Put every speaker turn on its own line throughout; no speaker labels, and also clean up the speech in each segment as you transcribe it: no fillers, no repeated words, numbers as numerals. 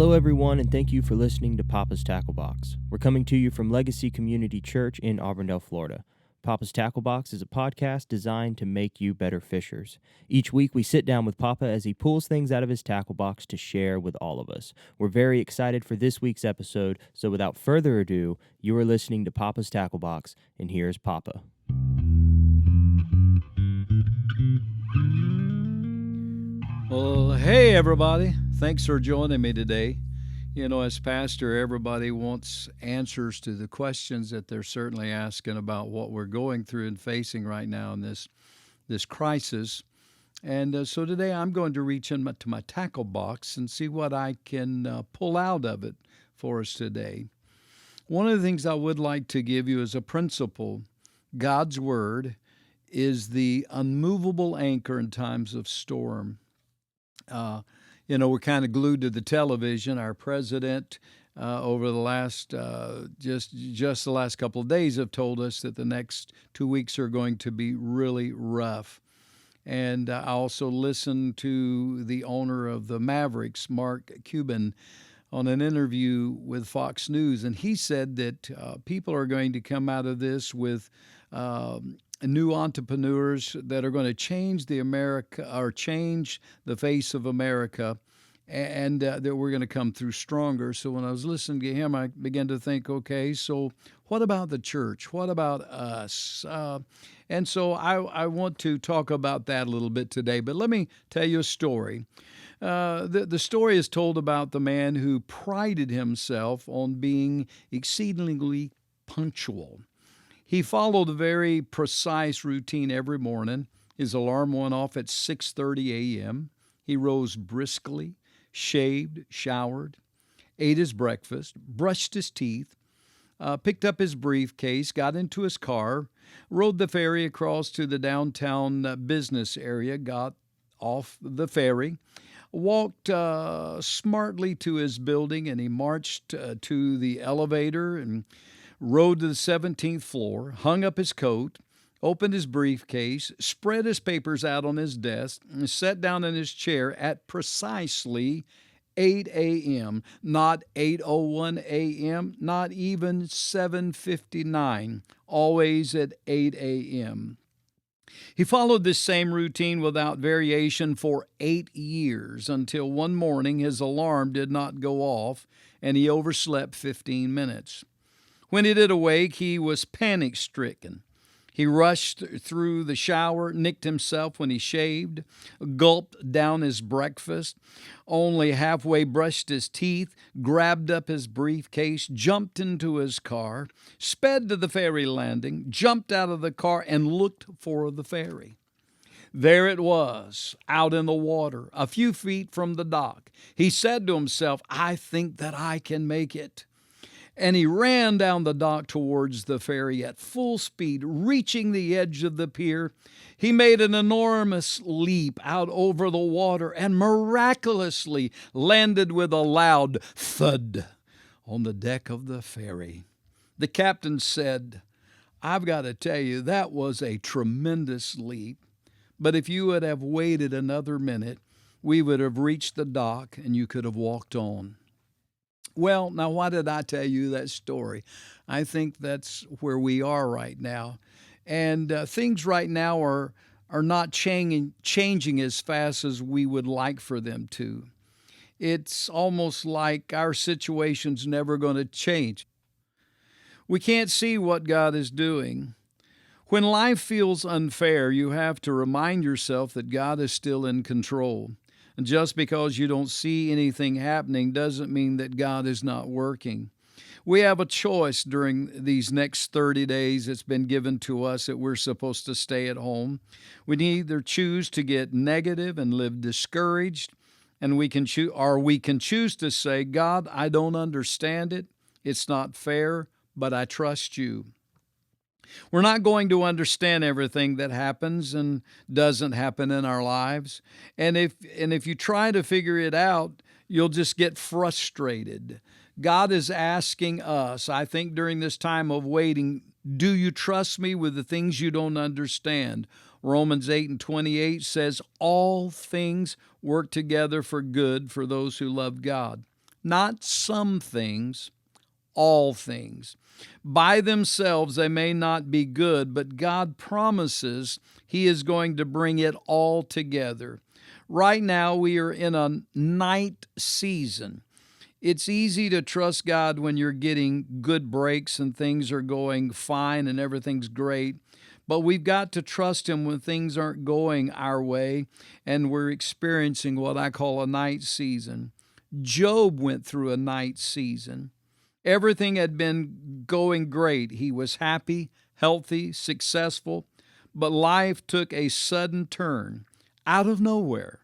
Hello, everyone, and thank you for listening to Papa's Tackle Box. We're coming to you from Legacy Community Church in Auburndale, Florida. Papa's Tackle Box is a podcast designed to make you better fishers. Each week, we sit down with Papa as he pulls things out of his tackle box to share with all of us. We're very excited for this week's episode, so without further ado, you are listening to Papa's Tackle Box, and here's Papa.
Well, hey, everybody. Thanks for joining me today. You know, as pastor, everybody wants answers to the questions that they're certainly asking about what we're going through and facing right now in this crisis. And so today I'm going to reach into my tackle box and see what I can pull out of it for us today. One of the things I would like to give you as a principle, God's Word is the unmovable anchor in times of storm. We're kind of glued to the television. Our president, over the last just the last couple of days, have told us that the next 2 weeks are going to be really rough. And I also listened to the owner of the Mavericks, Mark Cuban, on an interview with Fox News, and he said that people are going to come out of this with new entrepreneurs that are going to change change the face of America, and that we're going to come through stronger. So when I was listening to him, I began to think, okay, so what about the church? What about us? And so I want to talk about that a little bit today. But let me tell you a story. The story is told about the man who prided himself on being exceedingly punctual. He followed a very precise routine every morning. His alarm went off at 6:30 a.m. He rose briskly, shaved, showered, ate his breakfast, brushed his teeth, picked up his briefcase, got into his car, rode the ferry across to the downtown business area, got off the ferry, walked smartly to his building, and he marched to the elevator and rode to the 17th floor, hung up his coat, opened his briefcase, spread his papers out on his desk, and sat down in his chair at precisely 8 a.m., not 8:01 a.m., not even 7:59, always at 8 a.m. He followed this same routine without variation for 8 years until one morning his alarm did not go off and he overslept 15 minutes. When he did awake, he was panic-stricken. He rushed through the shower, nicked himself when he shaved, gulped down his breakfast, only halfway brushed his teeth, grabbed up his briefcase, jumped into his car, sped to the ferry landing, jumped out of the car, and looked for the ferry. There it was, out in the water, a few feet from the dock. He said to himself, "I think that I can make it." And he ran down the dock towards the ferry at full speed, reaching the edge of the pier. He made an enormous leap out over the water and miraculously landed with a loud thud on the deck of the ferry. The captain said, "I've got to tell you, that was a tremendous leap. But if you would have waited another minute, we would have reached the dock and you could have walked on." Well, now, why did I tell you that story? I think that's where we are right now. And things right now are not changing as fast as we would like for them to. It's almost like our situation's never going to change. We can't see what God is doing. When life feels unfair, you have to remind yourself that God is still in control. And just because you don't see anything happening doesn't mean that God is not working. We have a choice during these next 30 days that's been given to us that we're supposed to stay at home. We can either choose to get negative and live discouraged, and we can choose to say, "God, I don't understand it. It's not fair, but I trust you." We're not going to understand everything that happens and doesn't happen in our lives. And if you try to figure it out, you'll just get frustrated. God is asking us, I think during this time of waiting, do you trust me with the things you don't understand? Romans 8:28 says, all things work together for good for those who love God. not some things, all things. By themselves, they may not be good, but God promises He is going to bring it all together. Right now, we are in a night season. It's easy to trust God when you're getting good breaks and things are going fine and everything's great. But we've got to trust Him when things aren't going our way and we're experiencing what I call a night season. Job went through a night season. Everything had been going great. He was happy, healthy, successful, but life took a sudden turn out of nowhere.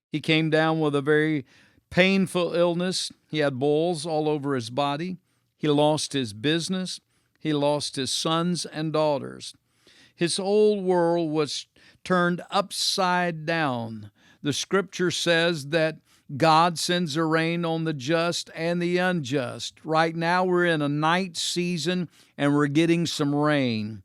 He came down with a very painful illness. He had boils all over his body. He lost his business. He lost his sons and daughters. His whole world was turned upside down. The scripture says that God sends a rain on the just and the unjust. Right now we're in a night season and we're getting some rain.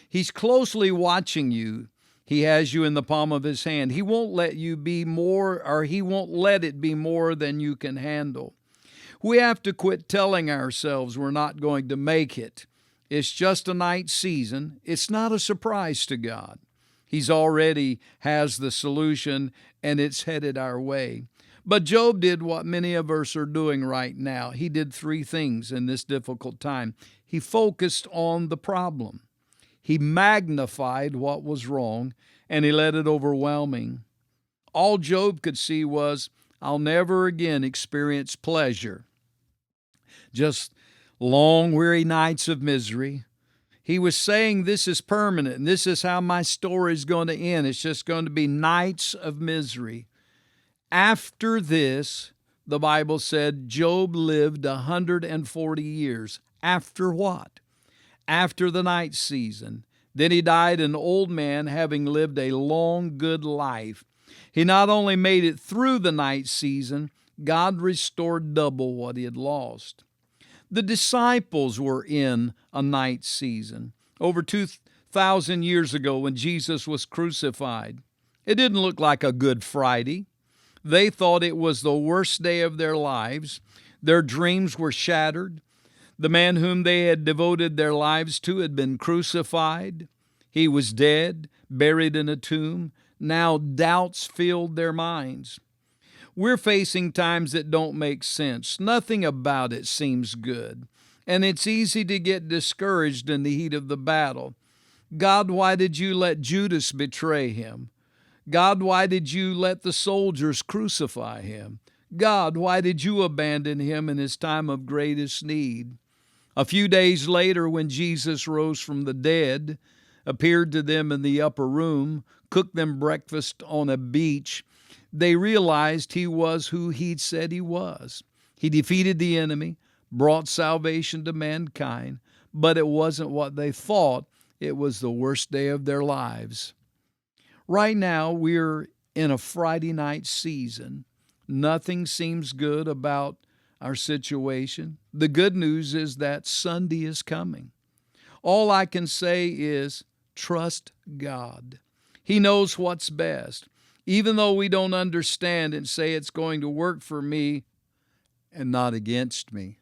He's closely watching you. He has you in the palm of His hand. He won't let you be more, or He won't let it be more than you can handle. We have to quit telling ourselves we're not going to make it. It's just a night season. It's not a surprise to God. He's already has the solution and it's headed our way. But Job did what many of us are doing right now. He did three things in this difficult time. He focused on the problem. He magnified what was wrong, and he let it overwhelm him. All Job could see was, I'll never again experience pleasure. Just long, weary nights of misery. He was saying this is permanent, and this is how my story is going to end. It's just going to be nights of misery. After this, the Bible said Job lived 140 years. After what? After the night season. Then he died an old man, having lived a long, good life. He not only made it through the night season, God restored double what he had lost. The disciples were in a night season. Over 2,000 years ago when Jesus was crucified, it didn't look like a Good Friday. They thought it was the worst day of their lives. Their dreams were shattered. The man whom they had devoted their lives to had been crucified. He was dead, buried in a tomb. Now doubts filled their minds. We're facing times that don't make sense. Nothing about it seems good. And it's easy to get discouraged in the heat of the battle. God, why did you let Judas betray him? God, why did you let the soldiers crucify him? God, why did you abandon him in his time of greatest need? A few days later, when Jesus rose from the dead, appeared to them in the upper room, cooked them breakfast on a beach, they realized he was who he'd said he was. He defeated the enemy, brought salvation to mankind, but it wasn't what they thought. It was the worst day of their lives. Right now, we're in a Friday night season. Nothing seems good about our situation. The good news is that Sunday is coming. All I can say is trust God. He knows what's best. Even though we don't understand and say it's going to work for me and not against me.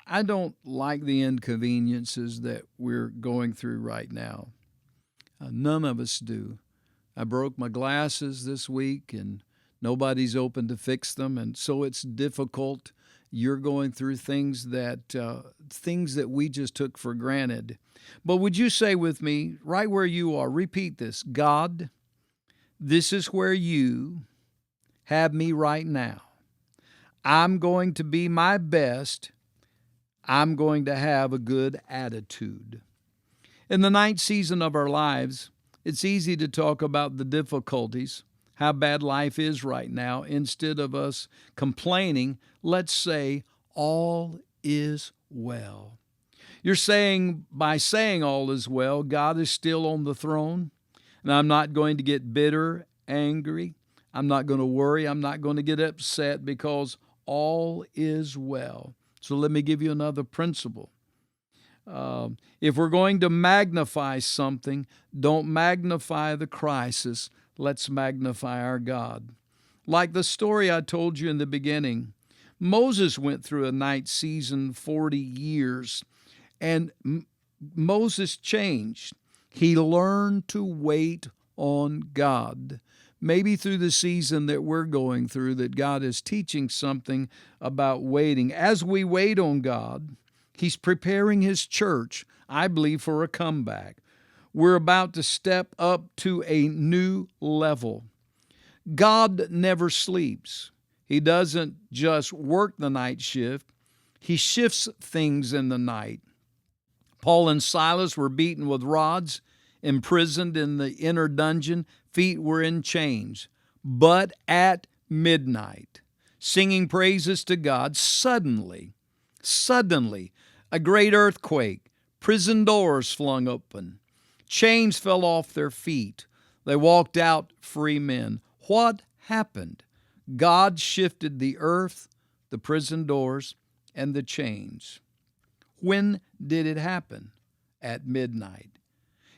I don't like the inconveniences that we're going through right now. None of us do. I broke my glasses this week and nobody's open to fix them, and so it's difficult. You're going through things that we just took for granted. But would you say with me, right where you are, repeat this: God, this is where you have me right now. I'm going to be my best. I'm going to have a good attitude. In the night season of our lives, it's easy to talk about the difficulties, how bad life is right now. Instead of us complaining, let's say, all is well. You're saying, by saying all is well, God is still on the throne, and I'm not going to get bitter, angry. I'm not going to worry. I'm not going to get upset because all is well. So let me give you another principle. If we're going to magnify something, don't magnify the crisis. Let's magnify our God. Like the story I told you in the beginning, Moses went through a night season 40 years, and Moses changed. He learned to wait on God. Maybe through the season that we're going through, that God is teaching something about waiting. As we wait on God, He's preparing His church, I believe, for a comeback. We're about to step up to a new level. God never sleeps. He doesn't just work the night shift, He shifts things in the night. Paul and Silas were beaten with rods, imprisoned in the inner dungeon, feet were in chains. But at midnight, singing praises to God, suddenly, a great earthquake, prison doors flung open, chains fell off their feet. They walked out free men. What happened? God shifted the earth, the prison doors, and the chains. When did it happen? At midnight.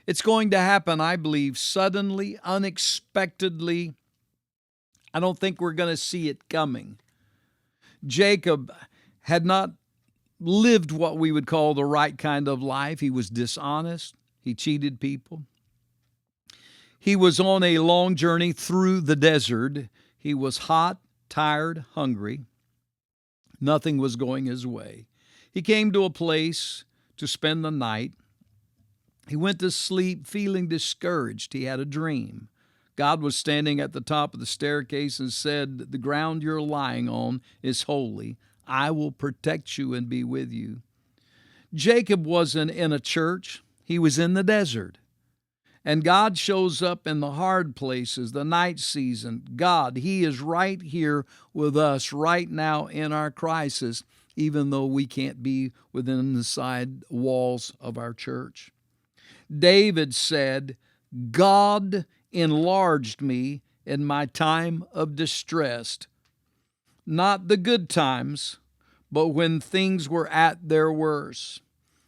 It's going to happen, I believe, suddenly, unexpectedly. I don't think we're going to see it coming. Jacob had not lived what we would call the right kind of life. He was dishonest. He cheated people. He was on a long journey through the desert. He was hot, tired, hungry. Nothing was going his way. He came to a place to spend the night. He went to sleep feeling discouraged. He had a dream. God was standing at the top of the staircase and said, "The ground you're lying on is holy. I will protect you and be with you." Jacob wasn't in a church. He was in the desert. And God shows up in the hard places, the night season. God, He is right here with us right now in our crisis, even though we can't be within the side walls of our church. David said, "God enlarged me in my time of distress." Not the good times, but when things were at their worst.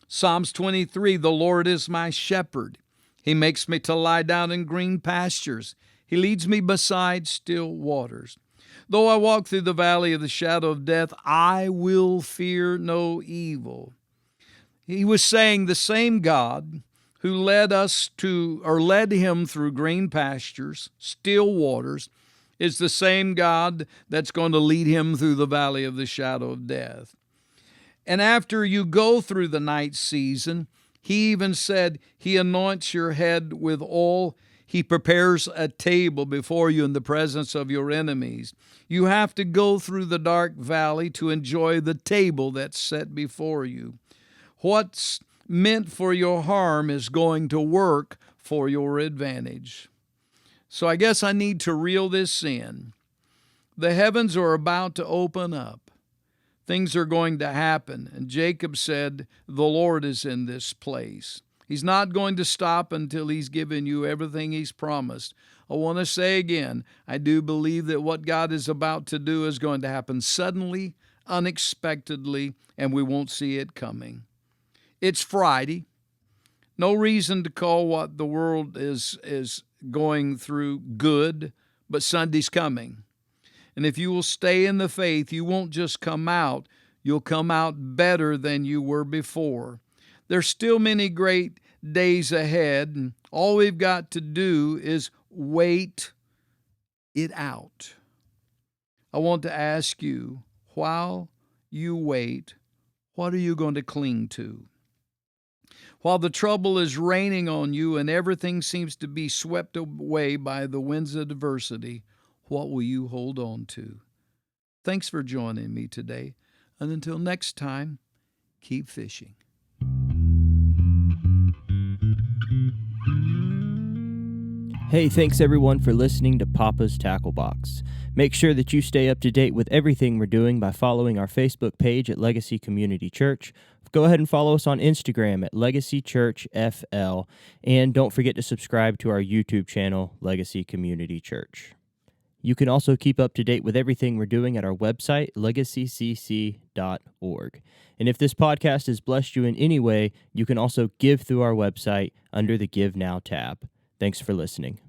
Psalms 23, "The Lord is my shepherd. He makes me to lie down in green pastures. He leads me beside still waters. Though I walk through the valley of the shadow of death, I will fear no evil." He was saying the same God who led him through green pastures, still waters, is the same God that's going to lead him through the valley of the shadow of death. And after you go through the night season, He even said He anoints your head with oil. He prepares a table before you in the presence of your enemies. You have to go through the dark valley to enjoy the table that's set before you. What's meant for your harm is going to work for your advantage. So I guess I need to reel this in. The heavens are about to open up. Things are going to happen. And Jacob said, "The Lord is in this place." He's not going to stop until He's given you everything He's promised. I want to say again, I do believe that what God is about to do is going to happen suddenly, unexpectedly, and we won't see it coming. It's Friday. No reason to call what the world is going through good, but Sunday's coming. And if you will stay in the faith, you won't just come out, you'll come out better than you were before. There's still many great days ahead, and all we've got to do is wait it out. I want to ask you, while you wait, what are you going to cling to? While the trouble is raining on you and everything seems to be swept away by the winds of adversity, what will you hold on to? Thanks for joining me today. And until next time, keep fishing.
Hey, thanks everyone for listening to Papa's Tackle Box. Make sure that you stay up to date with everything we're doing by following our Facebook page at Legacy Community Church. Go ahead and follow us on Instagram at Legacy Church FL. And don't forget to subscribe to our YouTube channel, Legacy Community Church. You can also keep up to date with everything we're doing at our website, legacycc.org. And if this podcast has blessed you in any way, you can also give through our website under the Give Now tab. Thanks for listening.